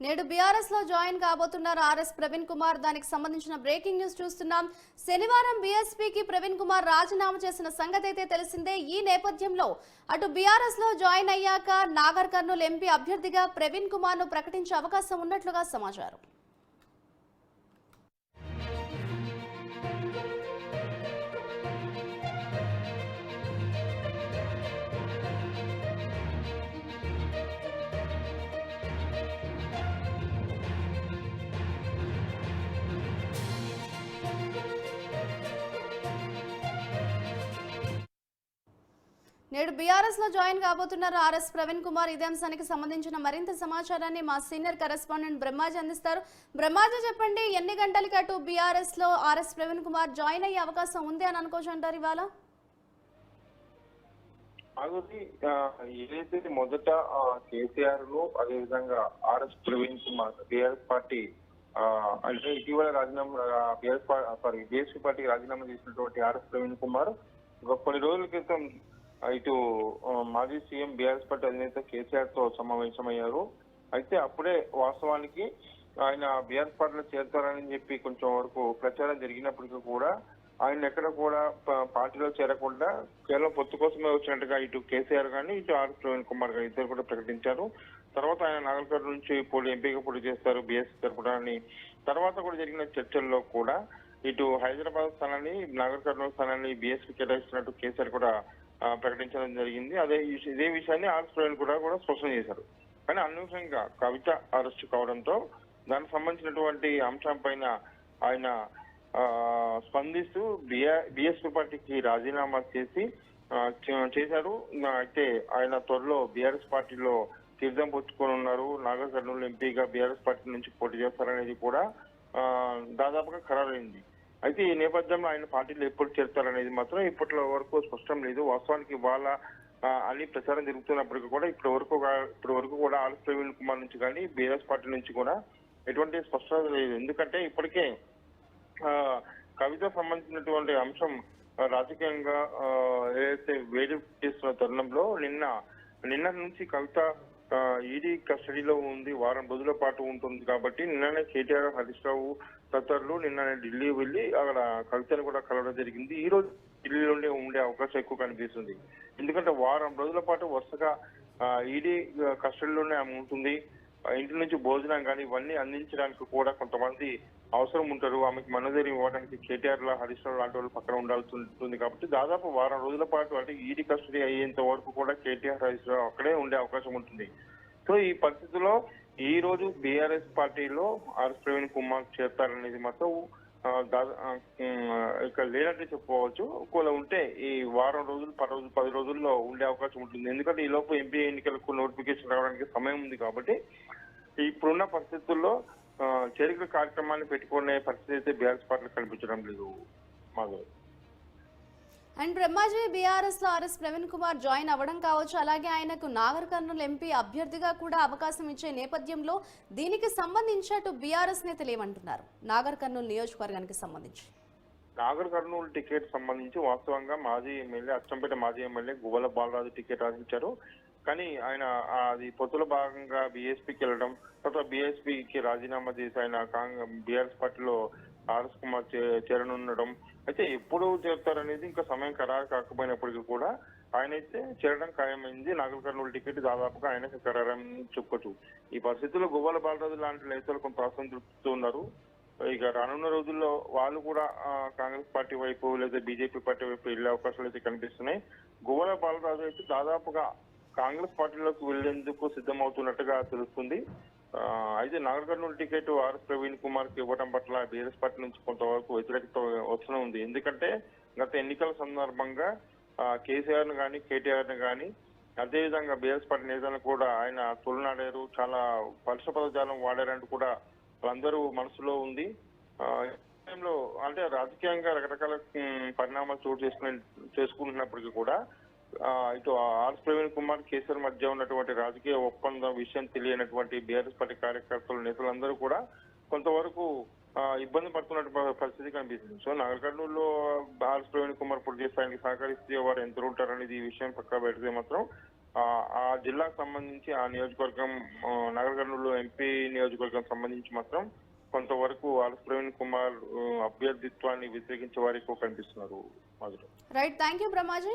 నేడు బీఆర్ఎస్ లో జాయిన్ కాబోతున్నారు ఆర్ఎస్ ప్రవీణ్ కుమార్. దానికి సంబంధించిన బ్రేకింగ్ న్యూస్ చూస్తున్నాం. శనివారం బీఎస్పీకి ప్రవీణ్ కుమార్ రాజీనామా చేసిన సంగతి అయితే తెలిసిందే. ఈ నేపథ్యంలో అటు బీఆర్ఎస్ లో జాయిన్ అయ్యాక నాగర్ కర్నూల్ ఎంపీ అభ్యర్థిగా ప్రవీణ్ కుమార్ ను ప్రకటించే అవకాశం ఉన్నట్లుగా సమాచారం. నేడు బీఆర్ఎస్ లో జాయిన్ కాబోతున్నారు ఆర్ఎస్ ప్రవీణ్ కుమార్. ఇదే అంశానికి సంబంధించిన మరింత సమాచారాన్ని మా సీనియర్ కరెస్పాండెంట్ బ్రహ్మాజీ అందిస్తారు. బ్రహ్మాజీ, చెప్పండి, ఎన్ని గంటలకి అటు బీఆర్ఎస్ లో ఆర్ఎస్ ప్రవీణ్ కుమార్ జాయిన్ అయ్యే అవకాశం ఉంది అని అనుకోవచ్చు అంటారు ఇవాళ? ఏదైతే మొదట కేసీఆర్ ను అదేవిధంగా RS Praveen Kumar BRS party అంటే ఇటీవల రాజీనామా బీఎస్పీ పార్టీకి రాజీనామా చేసినటువంటి ఆర్ఎస్ ప్రవీణ్ కుమార్ కొన్ని రోజుల క్రితం ఇటు మాజీ సీఎం బీఆర్ఎస్ పార్టీ అధినేత కేసీఆర్ తో సమావేశమయ్యారు. అయితే అప్పుడే వాస్తవానికి ఆయన బీఆర్ఎస్ పార్టీలో చేరతారని చెప్పి కొంచెం వరకు ప్రచారం జరిగినప్పటికీ కూడా ఆయన ఎక్కడ కూడా పార్టీలో చేరకుండా కేవలం పొత్తు కోసమే వచ్చినట్టుగా ఇటు కేసీఆర్ కానీ ఇటు ఆర్ ప్రవీణ్ కుమార్ గారు ఇద్దరు కూడా ప్రకటించారు. తర్వాత ఆయన నాగర్ కర్నూల్ నుంచి ఎంపీగా పోటీ చేస్తారు బీఎస్పీ తరఫున అని. తర్వాత కూడా జరిగిన చర్చల్లో కూడా ఇటు హైదరాబాద్ స్థానాన్ని నాగర్ కర్నూల్ స్థానాన్ని బీఎస్పీ కేటాయిస్తున్నట్టు కేసీఆర్ కూడా ప్రకటించడం జరిగింది. ఇదే విషయాన్ని ఆర్ ప్రవీణ్ కూడా స్పష్టం చేశారు. కానీ అనూహ్యంగా కవిత అరెస్ట్ కావడంతో దానికి సంబంధించినటువంటి అంశం పైన ఆయన స్పందిస్తూ బీఎస్పీ పార్టీకి రాజీనామా చేశారు. అయితే ఆయన త్వరలో బీఆర్ఎస్ పార్టీలో తీర్థం పుచ్చుకొని ఉన్నారు. నాగర్ కర్నూలు ఎంపీగా బీఆర్ఎస్ పార్టీ నుంచి పోటీ చేస్తారనేది కూడా దాదాపుగా ఖరారైంది. అయితే ఈ నేపథ్యంలో ఆయన పార్టీలో ఎప్పుడు చేరుతారనేది మాత్రం ఇప్పటి వరకు స్పష్టం లేదు. వాస్తవానికి వాళ్ళ అన్ని ప్రచారం జరుగుతున్నప్పటికీ కూడా ఇప్పటి వరకు కూడా ఆర్ ప్రవీణ్ కుమార్ నుంచి కానీ బీఆర్ఎస్ పార్టీ నుంచి కూడా ఎటువంటి స్పష్టత లేదు. ఎందుకంటే ఇప్పటికే కవిత సంబంధించినటువంటి అంశం రాజకీయంగా ఏదైతే వేడి చేస్తున్న తరుణంలో నిన్న నుంచి కవిత ఈడీ కస్టడీలో ఉంది, వారం రోజుల పాటు ఉంటుంది. కాబట్టి నిన్ననే కేటీఆర్, హరీష్ రావు తదితరులు నిన్ననే ఢిల్లీ వెళ్లి అక్కడ కవితను కూడా కలవడం జరిగింది. ఈ రోజు ఢిల్లీలోనే ఉండే అవకాశం ఎక్కువ కనిపిస్తుంది. ఎందుకంటే వారం రోజుల పాటు వరుసగా ఈడీ కస్టడీలోనే ఆమె ఉంటుంది. ఇంటి నుంచి భోజనం కానీ ఇవన్నీ అందించడానికి కూడా కొంతమంది అవసరం ఉంటారు. ఆమెకి మనోధైర్యం ఇవ్వడానికి కేటీఆర్ లా, హరీష్ రావు లాంటి వాళ్ళు పక్కన ఉండాల్సి ఉంటుంది. కాబట్టి దాదాపు వారం రోజుల పాటు అంటే ఈడీ కస్టడీ అయ్యేంత వరకు కూడా కేటీఆర్, హరీష్ రావు అక్కడే ఉండే అవకాశం ఉంటుంది. సో ఈ పరిస్థితుల్లో ఈ రోజు బీఆర్ఎస్ పార్టీలో ఆర్ ప్రవీణ్ కుమార్ చేస్తారనేది మాత్రం ఇక్కడ లేనట్టు చెప్పుకోవచ్చు. ఒకవేళ ఉంటే ఈ వారం రోజులు 10 రోజుల్లో ఉండే అవకాశం ఉంటుంది. ఎందుకంటే ఈ లోపు ఎంపీ ఎన్నికలకు నోటిఫికేషన్ రావడానికి సమయం ఉంది. కాబట్టి ఇప్పుడున్న పరిస్థితుల్లో చేరిక కార్యక్రమాన్ని పెట్టుకునే పరిస్థితి అయితే బీఆర్ఎస్ పార్టీలో కనిపించడం లేదు. మాధవ్ అండ్ బ్రహ్మాజీ, బీఆర్ఎస్ లో ఆర్ఎస్ ప్రవీణ్ కుమార్ జాయిన్ అవ్వడం కావచ్చు, అలాగే ఆయనకు నాగర్ కర్నూల్ ఎంపీ అభ్యర్థిగా కూడా అవకాశం ఇచ్చే నేపథ్యంలో దీనికి సంబంధించి అటు బీఆర్ఎస్ నేతలు ఏమంటున్నారు? నాగర్ కర్నూల్ నియోజకవర్గానికి సంబంధించి నాగర్ కర్నూలు టికెట్ సంబంధించి వాస్తవంగా మాజీ ఎమ్మెల్యే అచ్చంపేట మాజీ ఎమ్మెల్యే గువ్వల బాలరాజు టికెట్ ఆశించారు. కానీ ఆయన అది పొత్తుల భాగంగా బీఎస్పీకి వెళ్ళడం, తర్వాత బీఎస్పీకి రాజీనామా చేసి ఆయన బీఆర్ఎస్ పార్టీలో ఆర్ఎస్ కుమార్ చేరనుండడం. అయితే ఎప్పుడు చేరుతారనేది ఇంకా సమయం ఖరారు కాకపోయినప్పటికీ కూడా ఆయన అయితే చేరడం ఖాయమైంది. నాగర్ కర్నూలు టికెట్ దాదాపుగా ఆయనకి ఖరారని చెప్పుకోవచ్చు. ఈ పరిస్థితుల్లో గువ్వల బాలరాజు లాంటి నేతలు కొంత అసంతృప్తితో ఉన్నారు. ఇక రానున్న రోజుల్లో వాళ్ళు కూడా కాంగ్రెస్ పార్టీ వైపు లేదా బీజేపీ పార్టీ వైపు వెళ్లే అవకాశాలు అయితే కనిపిస్తున్నాయి. గువ్వల బాలరాజు అయితే దాదాపుగా కాంగ్రెస్ పార్టీలోకి వెళ్లేందుకు సిద్ధమవుతున్నట్టుగా తెలుస్తుంది. అయితే నాగర్ కర్నూలు టికెట్ ఆర్ ప్రవీణ్ కుమార్ కి ఇవ్వడం పట్ల బీఆర్ఎస్ పార్టీ నుంచి కొంతవరకు వ్యతిరేకత వస్తూనే ఉంది. ఎందుకంటే గత ఎన్నికల సందర్భంగా కేసీఆర్ ను కానీ కేటీఆర్ ను కానీ అదేవిధంగా బీఆర్ఎస్ పార్టీ నేతలను కూడా ఆయన తొలినాడారు, చాలా పరుష పదజాలం వాడారంటూ కూడా వాళ్ళందరూ మనసులో ఉంది. టైంలో అంటే రాజకీయంగా రకరకాల పరిణామాలు చోటు చేసుకుంటున్నప్పటికీ కూడా ఇటు ఆర్ ప్రవీణ్ కుమార్, కేసీఆర్ మధ్య ఉన్నటువంటి రాజకీయ ఒప్పందం విషయం తెలియనటువంటి బీఆర్ఎస్ పార్టీ కార్యకర్తలు, నేతలందరూ కూడా కొంతవరకు ఇబ్బంది పడుతున్న పరిస్థితి కనిపిస్తుంది. సో నాగర్ కర్నూలులో ఆర్ ప్రవీణ్ కుమార్ పోటీ చేస్తే ఆయనకి సహకరిస్తే వారు ఎంత ఉంటారనేది ఈ విషయం పక్కా పెడితే మాత్రం ఆ జిల్లాకు సంబంధించి ఆ నియోజకవర్గం నగర కర్నూలు ఎంపీ నియోజకవర్గం సంబంధించి మాత్రం కొంతవరకు ఆర్ఎస్ ప్రవీణ్ కుమార్ అభ్యర్థిత్వాన్ని వ్యతిరేకించే వారికి కనిపిస్తున్నారు. Right, thank you Brahmaji.